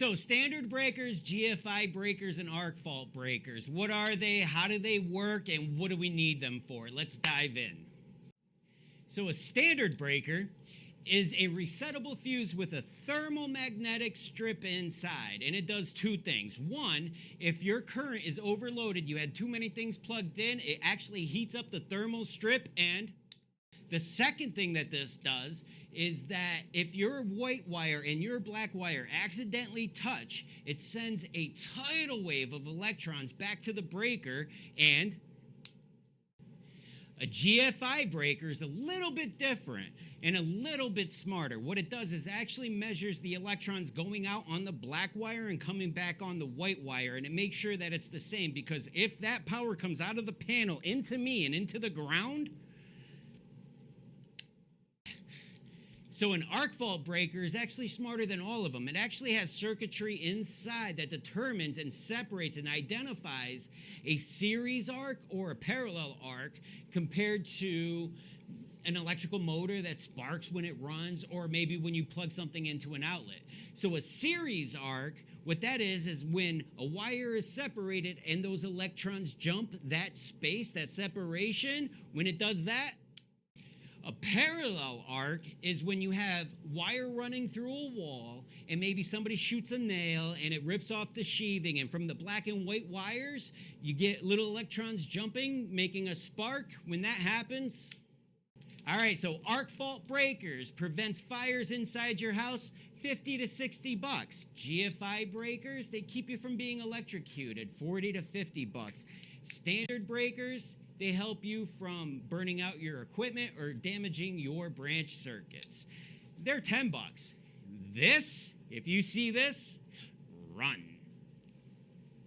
So standard breakers, GFI breakers, and arc fault breakers. What are they? How do they work? And what do we need them for? Let's dive in. So a standard breaker is a resettable fuse with a thermal magnetic strip inside, and it does two things. One, if your current is overloaded, you had too many things plugged in, it actually heats up the thermal strip. And the second thing that this does is that if your white wire and your black wire accidentally touch, it sends a tidal wave of electrons back to the breaker. And a GFI breaker is a little bit different and a little bit smarter. What it does is actually measures the electrons going out on the black wire and coming back on the white wire, and it makes sure that it's the same, because if that power comes out of the panel into me and into the ground. So an arc fault breaker is actually smarter than all of them. It actually has circuitry inside that determines and separates and identifies a series arc or a parallel arc compared to an electrical motor that sparks when it runs, or maybe when you plug something into an outlet. So a series arc, what that is when a wire is separated and those electrons jump that space, that separation. When it does that, a parallel arc is when you have wire running through a wall and maybe somebody shoots a nail and it rips off the sheathing, and from the black and white wires you get little electrons jumping, making a spark. When that happens, all right, so arc fault breakers prevents fires inside your house, $50 to $60. GFI breakers, they keep you from being electrocuted, $40 to $50. Standard breakers, they help you from burning out your equipment or damaging your branch circuits. They're $10. This, if you see this, run.